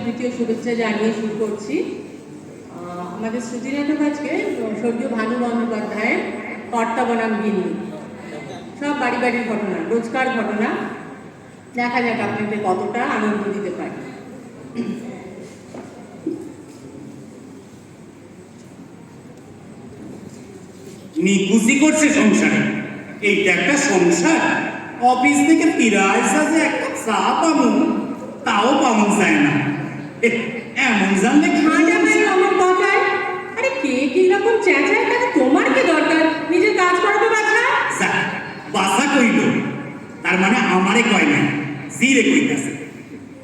প্রীতীয় শুভেচ্ছা জানিয়ে শুরু করছি। আমাদের শ্রুতি নাটক আজকে স্বর্গীয় ভানু বন্দ্যোপাধ্যায়ের কর্তা বনাম গিন্নি, সব বাড়ি বাড়ির ঘটনা, রোজকার ঘটনা। দেখা যাক আপনাদের কতটা আনন্দ দিতে পারে। নিকুচি করছে সংসারে, এইটা একটা সংসার। অফিস থেকে ফিরে আসা যে একটা চা পাবো, তাও পাবো যায় না। এমন জানলে আমার কথায় আরে কে কি রকম চেঁচায়, তাহলে তোমার কি দরকার? নিজের কাজ করবে বাছা। বাসা কইল, তার মানে আমারে কয় নাই, জিরে কইতাছে।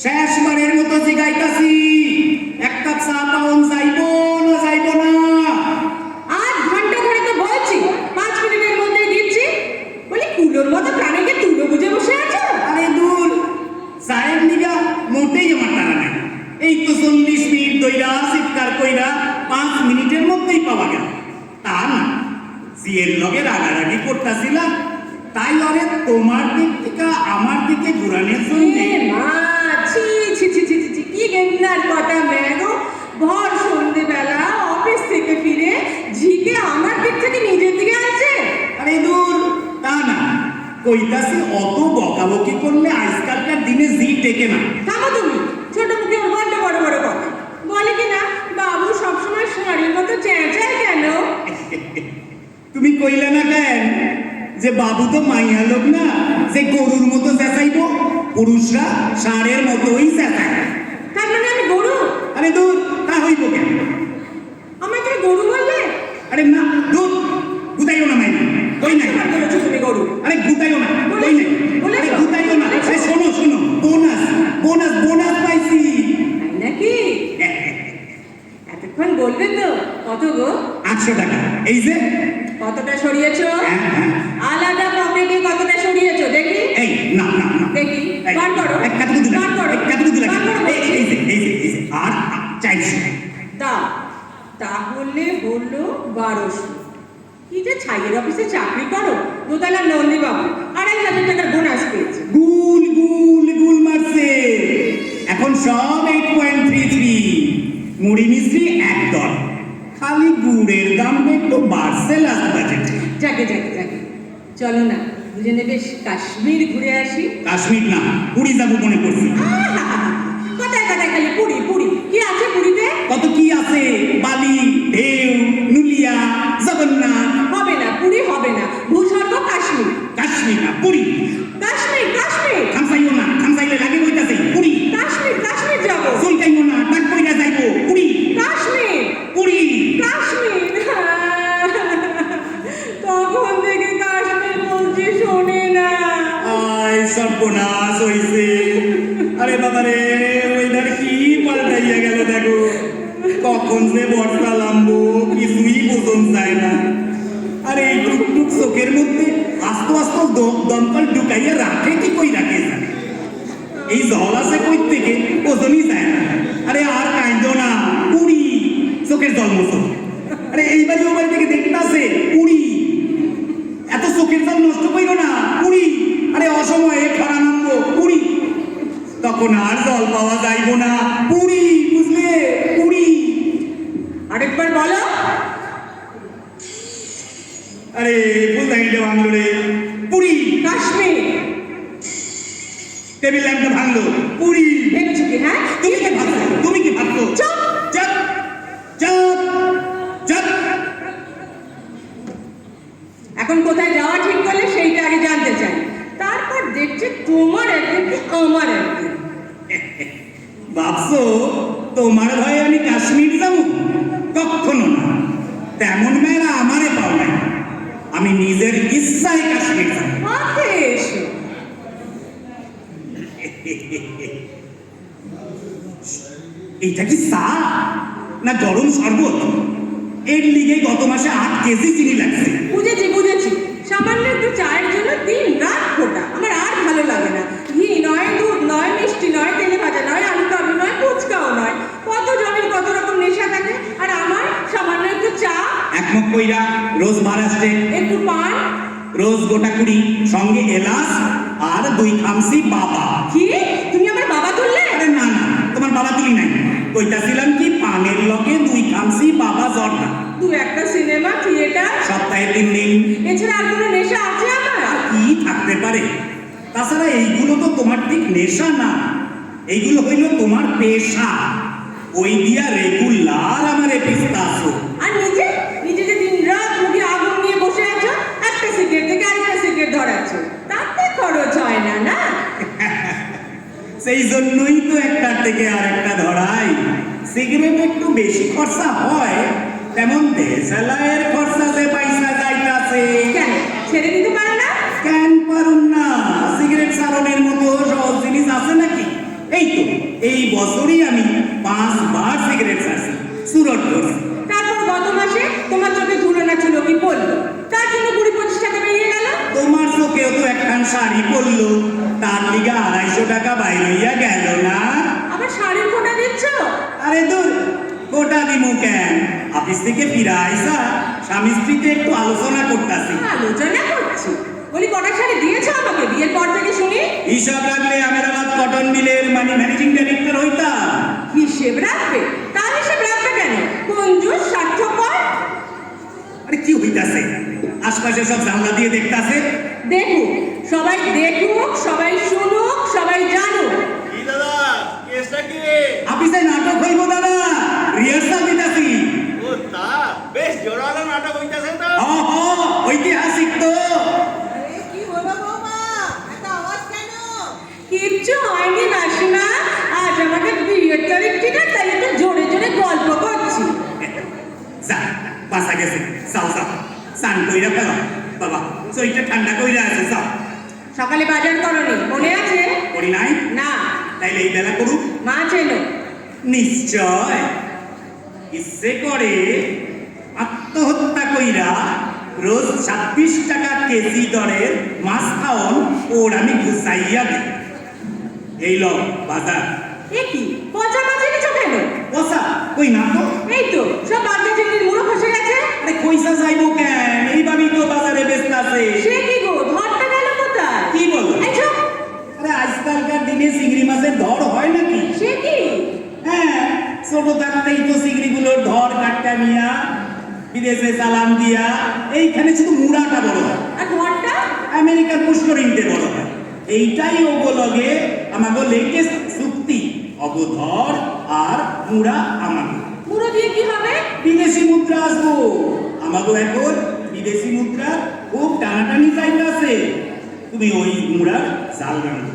শেষবারের মতো জিগাইতাছি, এক কাপ চা পাউন যাইব না যাইব না? 8 ঘন্টা ধরে তো বলছি, 5 মিনিটের মধ্যে দিচ্ছি। বলি কুলোর মতো প্রাণীকে তুলো বুঝে বসে আছো। আরে দূর, চায়ের নিগা মোটেই আমার তারা নাই। এই তো 40 মিনিট দইরা চিৎকার কইরা 5 মিনিটের মধ্যেই পাওয়া গেল। তা না, জিয়ের লগে রাগারাগি করতেছিলাম, তাই আরে তোমার দিক থেকে আমার দিকে ঘুরানোর জন্য। কি গেন্নার কথা ম্যাগো, ভর সন্ধ্যেবেলা অফিস থেকে ফিরে ঝিকে আমার দিক থেকে নিজের দিকে আসছে। আরে দূর, তা না, কইতাছি অত বকাবকি করলে আজকালকার দিনে জি টেকে না। থামো তুমি, ছোট মুখে ওর বড্ড বড় বড় কথা বলে কিনা। বাবু সবসময় সোনারির মতো চেঁচায় কেন? তুমি কইলে না কেন যে বাবু তো মাইয়া লোক না, যে গরুর মতো চেঁচাইব? পুরুষরা ষাঁড়ের মতোই চেঁচায়। তার মানে আমি গরু? আরে দূর, তা হইব কেন? আমায় তুমি গরু বললে? আরে না, দূর, গুতাইও না মাইনা, কই নাই। তুমি গরু? আরে গুতাইও না, কই নাই। আরে গুতাইও না। আরে শোনো শোনো, বোনাস বোনাস বোনাস পাইছি। তাই নাকি? এতক্ষণ বলবে তো। কত গো? 800 টাকা। এই যে কতটা সরিয়েছো? হ্যাঁ। আলাদা পকেটে কতটা সরিয়েছো দেখি? এই না না না, দেখি, বার করো। এক কাটুকু দিলাম, বার করো। এক কাটুকু দিলাম। বার করো। এই যে আর 400। তাহলে হলো 1200। কি যে ছাইয়ের অফিসে চাকরি করো, দোতলা নন্দী বাবু 2500 টাকার বোনাস পেয়েছে। গুল গুল গুল মারছে। এখন সব 8.33। মুড়ি মিশ্রি একদম, খালি গুড়ের দাম একটু বাড়ছে লাস্ট বাজেটে। যাকে চলো না দুজনে বেশ কাশ্মীর ঘুরে আসি। কাশ্মীর না, পুরী যাবো মনে করছি। কথায় খালি পুরী। কি আছে পুরীতে? কত কি আছে, বালি, ঢেউ, নুলিয়া, জগন্নাথ। হবে না, পুরী হবে না, ভূস্বর্গ কাশ্মীর। কাশ্মীর না, পুরী। কাশ্মীর খামসাইও না, খামসাইলে লাগে কইতাছে পুরী। কাশ্মীর যাবো। চলকাইও না, ডাক কইরা যাইবো পুরী। পুরী। তখন থেকে কাশ্মীর বলছি, শোনে না। আয় সর্বনাশ হইছে। আরে বাবা রে, ওইটার কি পাল্টাইয়া গেল দেখো। কখন যে বর্ষা লাম্বো কিছুই বোঝন যায় না। আরে এই টুকটুক চোখের মধ্যে আস্তে আস্তে দমকল ঢুকাইয়া রাখে কি কই রাখে জানে। এই জল আছে কই থেকে ওজনই যায় না। আরে আর কাইন্দো না, পুরী। চোখের জল মোছো। আরে এইবারই ও বাড়ি থেকে দেখতে আসে পুরী। এত চোখের জল নষ্ট কইরো না, পুরী। আরে অসময়ে খরা নামবো, পুরী। তখন আর জল পাওয়া যাইব না, পুরী। বুঝলে, পুরী। আরেকবার বলো। আরে বুঝাইতে ভাঙলো রে, পুরী। কাশ্মীর। টেবিল ল্যাম্পটা ভাঙলো, পুরী। ভেবেছো কি? হ্যাঁ, তুমি কি ভাবছো? চুপ। এখন কোথায় যাওয়া ঠিক করলে সেইটা আগে জানতে চাই, তারপর দেখছি তোমার একদিন কি আমার একদিন। ভাবছো তোমার ভয়ে আমি কাশ্মীর যাবো? কখনো না। তেমন মেয়েরা আমারে পাও নাই। আমি নিজের ইচ্ছায় কাশ্মীর যাবো। এসো। এইটা কি চা না গরম শরবত? এর লিগে গত মাসে 8 কেজি চিনি লাগছে। বুঝেছি, সামান্য একটু চায়ের জন্য 3 রাত ফোটা। আমার আর ভালো লাগে না। ঘি নয়, দুধ নয়, মিষ্টি নয়, তেলে ভাজা নয়, আলু কাবলি নয়, ফুচকাও নয়। কত জনের কত রকম নেশা থাকে, আর আমার সামান্য একটু চা, এক মগ কইরা, রোজ মহারাষ্ট্রে একটু পান, রোজ গোটা কুড়ি, সঙ্গে এলাচ আর 2 খামসি বাবা। কি তুমি আমার বাবা তুললে? আরে না, তোমার বাবা তুলি নাই। কইতাছিলাম কি পানের লগে 2 খামসি বাবা জর্দা, দু একটা সিনেমা, থিয়েটার, সপ্তাহে 3 দিন। এছাড়া আর কোনো নেশা আছে আমার? আর কি থাকতে পারে? তাছাড়া এইগুলো তো তোমার ঠিক নেশা না, এইগুলো হইল তোমার পেশা। ওই দিয়া রেগুলার আমারে পিস্তাছো। আর নিজে নিজে যে দিন রাত মুখে আগুন নিয়ে বসে আছো, একটা সিগারেট থেকে আরেকটা সিগারেট ধরাচ্ছ, তাতে খরচ হয় না, না? সেই জন্যই তো একটার থেকে আরেকটা ধরাই। সিগারেট একটু বেশি খরচা হয়, তেমন দেশালাইয়ের খরচা যে পয়সা যাইতাছে। কেন ছেড়ে দিতে পারো না? কেন পারুন না? সিগারেট সারণের মতো সহজ জিনিস আছে নাকি? এই তো এই বছরই আমি 5 বার সিগারেট ছাড়ছি, সুরট ধরছি। তারপর গত মাসে তোমার চোখে ধুলো না ছিল কি পড়লো, তার জন্য 20-25 টাকা বেরিয়ে গেল। তোমার চোখেও তো একখান শাড়ি পরলো, তার লিগে 250 টাকা বাইর হইয়া গেল না? আবার শাড়ির ফোঁটা দিচ্ছ? আরে দূর, কোটা দিমু কেন? অফিস থেকে ফিরা আইসা স্বামী স্ত্রীতে একটু আলোচনা করতেছি। আলোচনা করছি? বলি কটা শাড়ি দিয়েছো আমাকে বিয়ের পর থেকে শুনি? হিসাব রাখলে আমেরাবাদ কটন মিলের ম্যানেজিং ডাইরেক্টর হইতাম। হিসেব রাখবে? তার হিসেব রাখবে কেন? কঞ্জুস, স্বার্থপর। আরে কি হইতাছে? আশপাশে সব জানলা দিয়ে দেখতাছে। দেখুক, সবাই দেখুক, সবাই শুনুক, সবাই জানুক। কি দাদা, কেসটা কি? অফিসে নাটক হইব দাদা, রিহার্সাল দিতাছি। ও তা, বেশ জোরালো নাটক হইতাছে তো। ঐতিহাসিক তো। আরে কি হলো বৌমা, এত আওয়াজ কেন? কিচ্ছু হয়নি মাসিমা, আজ আমাদের বিয়ের তারিখ ঠিক আছে, তাই একটু জোরে জোরে গল্প করছি। যা, বাসা গেছে, যাও যাও, স্নান কইরা ফেলো। বাবা, শরীরটা ঠান্ডা কইরা আছে, যাও। সকালে বাজার করনি, মনে আছে? করি নাই? না। তাইলে এই বেলা করুক। মাছ এলো। নিশ্চয় ইচ্ছে করে আত্মহত্যা কইরা রোজ 26 টাকা কেজি দরের মাছ খাওন ওর আমি গুছাইয়া দিই। এই ল বাজার। এ কি পচা মাছ এনেছো কেন? বসা কই না তো? এই তো সব বাগদা চিংড়ির মুড়ো খসে গেছে। আরে কইসা যাইবো কেন? এইভাবেই তো বাজারে বেচতে আছে। সে কি গো, ধরটা গেল কোথায়? কি বলো? এই চুপ। আরে আজকালকার দিনে চিংড়ি মাছের ধর হয় নাকি? সে কি? হ্যাঁ, ছোট থাকতেই তো চিংড়িগুলোর ধর কাটটা নিয়া বিদেশে চালান দিয়া এইখানে শুধু মুড়াটা বড় হয়, আর ধরটা? আমেরিকার পুষ্করিণীতে বড় হয়। এইটাই ওগুলোগে আমাগো লেটেস্ট চুক্তি, অবধর আর মুড়া আমাগো। মুড়ো দিয়ে কি হবে? বিদেশি মুদ্রা আসবো আমাগো। এখন বিদেশি মুদ্রা খুব টানাটানি চাইতেছে। তুমি ওই মুড়ার জাল রাখো,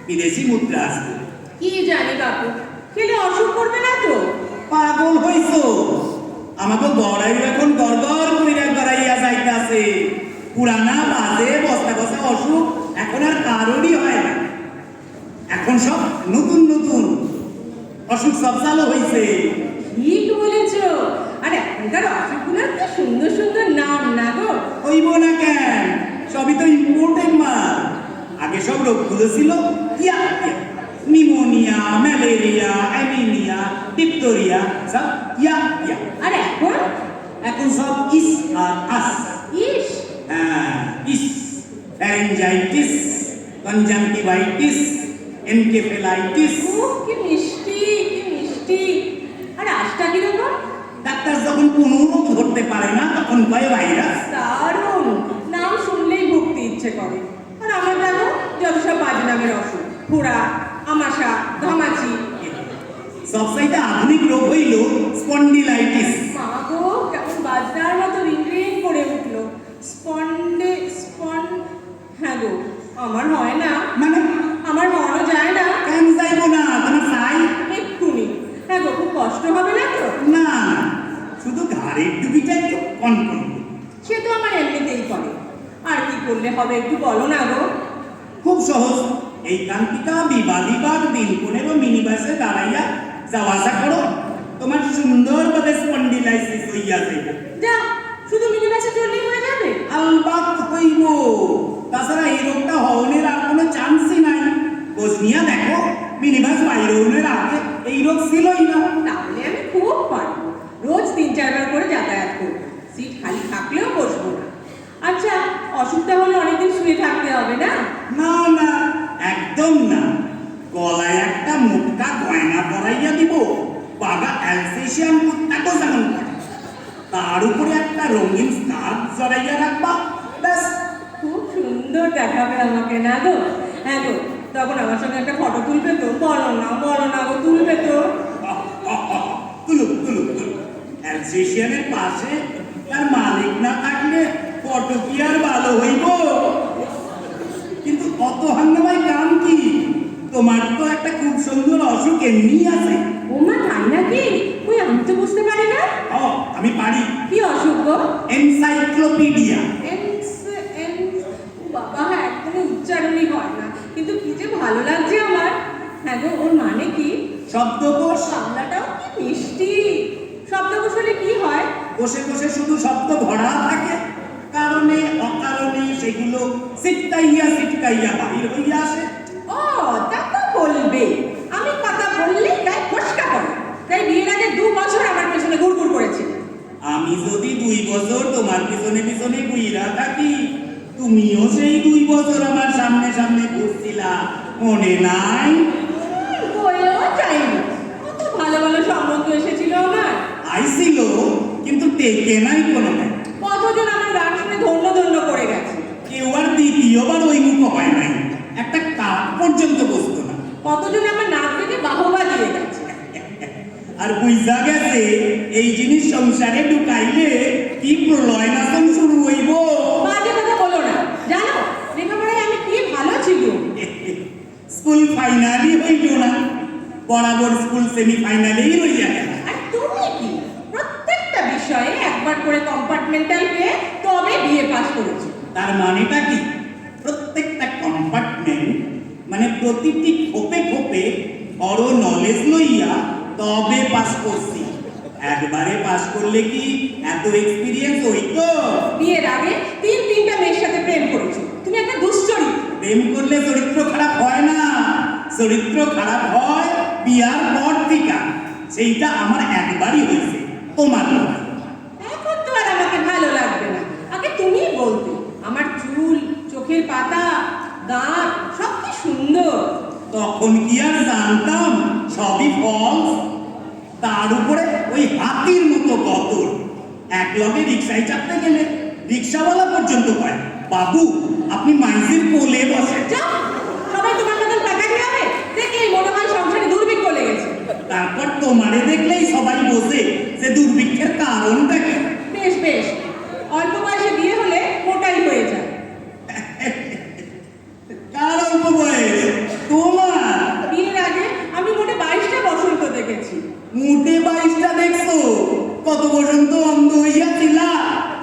বিদেশি মুদ্রা আসবো। কি জানি বাপু, খেলে অসুখ করবে না তো? পাগল হইছো? আমাকে গড়াই এখন গড়গড় কইরা গড়াইয়া যাইতাছে। পুরানা বাজে বস্তা বস্তা অসুখ এখন আর কারোরই হয় না। এখন সব নতুন নতুন অসুখ সব চালু হইছে। ঠিক বলেছ। আর এখনকার অসুখগুলোর কি সুন্দর সুন্দর নাম না গো? হইব না কেন? সবই তো ইম্পোর্টেড মাল। আগে সব রোগগুলো ছিল ইয়া ইয়া, নিউমোনিয়া, ম্যালেরিয়া, অ্যানিমিয়া, ডিপথেরিয়া, সব ইয়া ইয়া। আর এখন? এখন সব ইস আর আস। ইস, ইস, ফ্যারেঞ্জাইটিস, কনজাংটিভাইটিস, এনকেফেলাইটিস। উফ, কি মিষ্টি, কি মিষ্টি। আর আশটা কিরকম? ডাক্তার যখন কোনো রোগ ধরতে পারে না তখন কয় ভাইরাস। দারুণ, নাম শুনলেই ভুগতে ইচ্ছে করে। আর আমার দেখো যত সব বাজে নামের অসুখ, ফোড়া, আমাশা, ঘামাচি। সবচাইতে আধুনিক রোগ হইল স্পন্ডিলাইটিস। মা গো, কেমন বাজনার মতো রিং রিং করে উঠলো। হ্যাঁ গো, আমার হয় না। মানে আমার মনও যায় না। কেন যাইব না? তোমার চাই? এক্ষুনি। হ্যাঁ গো, খুব কষ্ট হবে না তো? না, শুধু ঘাড়ের টুপিটা একটু কনকন। সে তো আমার এমনিতেই করে। আর কি করলে হবে একটু বলো না গো? খুব সহজ। এই কান্তিকা বিবাদিবাগ দিন 15 মিনি বাসে দাঁড়াইয়া যাওয়া আসা করো, তোমার সুন্দরভাবে স্পন্ডিলাইটিস হইয়া যাইবে। যা, শুধু মিনি বাসে চললেই হয়ে যাবে? আলবাত হইব। তাছাড়া এই রোগটা হওয়ার আর কোনো চান্সই নাই। বসনিয়া দেখো, মিনিবাস বাইরে হওয়ার আগে এই রোগ ছিলই না। তাহলে আমি খুব পারবো। রোজ 3-4 বার করে যাতায়াত করবো, সিট খালি থাকলেও বসবো না। আচ্ছা, অসুখটা হলে অনেকদিন শুয়ে থাকতে হবে না? না না, একদম না। গলায় একটা মোটকা গয়না পরাইয়া দিব, অ্যালসেশিয়ান কুত্তাকেও যেমন করে। তার উপরে একটা রঙিন স্কার্ফ জড়াইয়া রাখবা, ব্যাস। খুব সুন্দর দেখাবে আমাকে, না গো? হ্যাঁ গো, তখন আমার সঙ্গে একটা ফটো তুলবে তো? বলো না গো, তুলবে তো? তুলুক তুলুক তুলুক। অ্যালসেশিয়ানের পাশে তার মালিক না থাকলে ফটো কি আর ভালো হইব? কিন্তু অত হাঙ্গামাই কাম কি? তোমার তো একটা খুব সুন্দর অসুখ এমনি আছে। ও মা, তাই নাকি? কই, আমি তো বুঝতে পারি না। ও, আমি পারি। কি অসুখ গো? এনসাইক্লোপিডিয়া। ও বাবা, একদমই উচ্চারণই হয় না, কিন্তু কি যে ভালো লাগছে আমার। হ্যাঁ গো, ওর মানে কি? শব্দকোষ। বাংলাটাও কি মিষ্টি। শব্দকোষ হলে কি হয়? কোষে কোষে শুধু শব্দ ভরা থাকে, কারণে অকারণে সেগুলো সিটকাইয়া সিটকাইয়া বাহির হইয়া আসে। ও, তা তো বলবে। আমি কথা বললেই গায়ে ফসকা পড়ে। তাই বিয়ের আগে 2 বছর আমার পেছনে ঘুরঘুর করেছিল। আমি যদি 2 বছর তোমার পিছনে পিছনে ঘুইরা থাকি, তুমিও সেই 2 বছর আমার সামনে সামনে ঘুরছিলা, মনে নাই? বইও চাইনি। কত ভালো ভালো সম্বন্ধ এসেছিল আমার। আইছিল, কিন্তু টেকে নাই কোনো। কতজন আমার গান শুনে ধন্য ধন্য করে গেছে। কেউ আর দ্বিতীয়বার ওই মুখ হয় নাই, একটা কাপ পর্যন্ত বসতো না। কতজন আমার নাচ দেখে বাহবা দিয়ে গেছে। আর বুঝা গেছে এই জিনিস সংসারে ঢুকাইলে কি প্রলয় নাচন শুরু হইব। বাজে কথা বলো না। জানো, লেখাপড়ায় আমি কি ভালো ছিল। স্কুল ফাইনালই হইল না, বরাবর স্কুল সেমিফাইনালেই রইয়া গেল। আর তুমি কি প্রত্যেকটা বিষয়ে একবার করে কম্পার্টমেন্টাল পেয়ে তবে বিএ পাস করেছো? তার মানেটা কি? প্রত্যেকটা কম্পার্টমেন্ট মানে প্রতিটি খোপে খোপে বড় নলেজ লইয়া তবে পাস করছি। একবারে পাস করলে কি এত এক্সপিরিয়েন্স হইতো? বিয়ের আগে 3-3টা মেয়ের সাথে প্রেম করেছো। তুমি একটা দুশ্চরিত্র। প্রেম করলে চরিত্র খারাপ হয় না, চরিত্র খারাপ হয় বিয়ার পর থেকে। সেইটা আমার একবারই হয়েছে, তোমার নয়। এখন তো আর আমাকে ভালো লাগবে না। আগে তুমিই বলতে। আমার চুল, চোখের পাতা, দাঁত সব কি সুন্দর। তখন কি আর জানতাম সবই ফলস? তার উপরে ওই হাতির মতো গতর। এক লগে রিক্সায় চাপতে গেলে রিক্সাওয়ালা পর্যন্ত কয়, বাবু আপনি মাইজির কোলে বসে। যাও, সবাই তোমার মতন টাকা দিয়ে হবে দেখলেই মনে হয় সংসারে দুর্ভিক্ষ লেগেছে। তারপর তোমারে দেখলেই সবাই বোঝে যে দুর্ভিক্ষের কারণটা কি। বেশ বেশ, অল্প বয়সে বিয়ে হলে মোটাই হয়ে যায়। কার অল্প বয়স? তোমার। বিয়ের আগে আমি মোটে 22টা বসন্ত দেখেছি। মোটে 22টা দেখছো? কত পর্যন্ত অন্ধ হইয়াছিলা?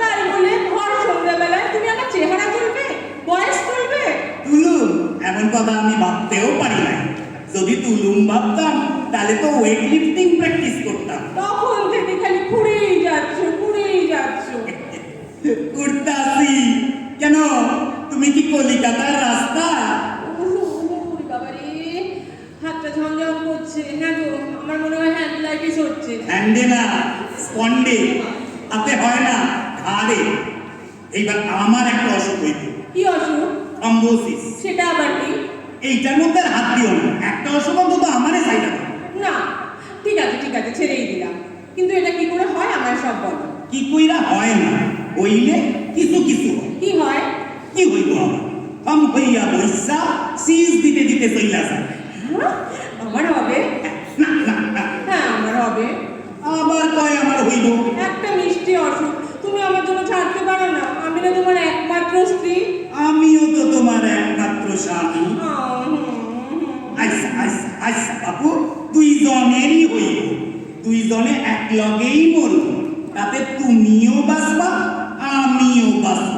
তাই বলে ভর সন্ধ্যাবেলায় তুমি আমার চেহারা তুলবে, বয়স তুলবে? তুলুম এমন কথা আমি ভাবতেও পারি নাই। যদি তুলুম ভাবতাম তাহলে তো ওয়েট লিফটিং প্র্যাকটিস করতাম। তখন থেকে খালি ঘুরেই যাচ্ছ। করতাছি কেন? তুমি কি কলিকাতার রাস্তা? বাবারে, হাতটা ঝমঝম করছে। হ্যাঁ গো, আমার মনে হয় হ্যান্ডলাইটিস হচ্ছে। হ্যান্ডে না, স্পন্ডে। হাতে হয় না, ঘাড়ে। এইবার আমার একটা অসুখ হইত। কি অসুখ? থ্রম্বোসিস। সেটা আবার কি? এইটার মধ্যে আর হাত দিও না। একটা অসুখ অন্তত আমারে চাইটা দাও। না, ঠিক আছে, ছেড়েই দিলাম। কিন্তু এটা কি করে হয় আমার সব বলো। কি কইরা হয় না, হইলে কিছু কিছু হয়। কি হয়? কি হইব আমার? থম হইয়া বৈশা সিজ দিতে দিতে চইলা যায়। হ্যাঁ, আমার হবে? না না না, হ্যাঁ, আমার হবে। আবার কয় আমার হইব। একটা মিষ্টি অসুখ, তুমি আমার জন্য ছাড়তে পারো না? আমি না তোমার একমাত্র স্ত্রী। আমিও তো তোমার একমাত্র স্বামী। আচ্ছা বাপু, দুইজনেরই হইব। দুইজনে এক লগেই মরব। তাতে তুমিও বাঁচবা, আমিও বাঁচব।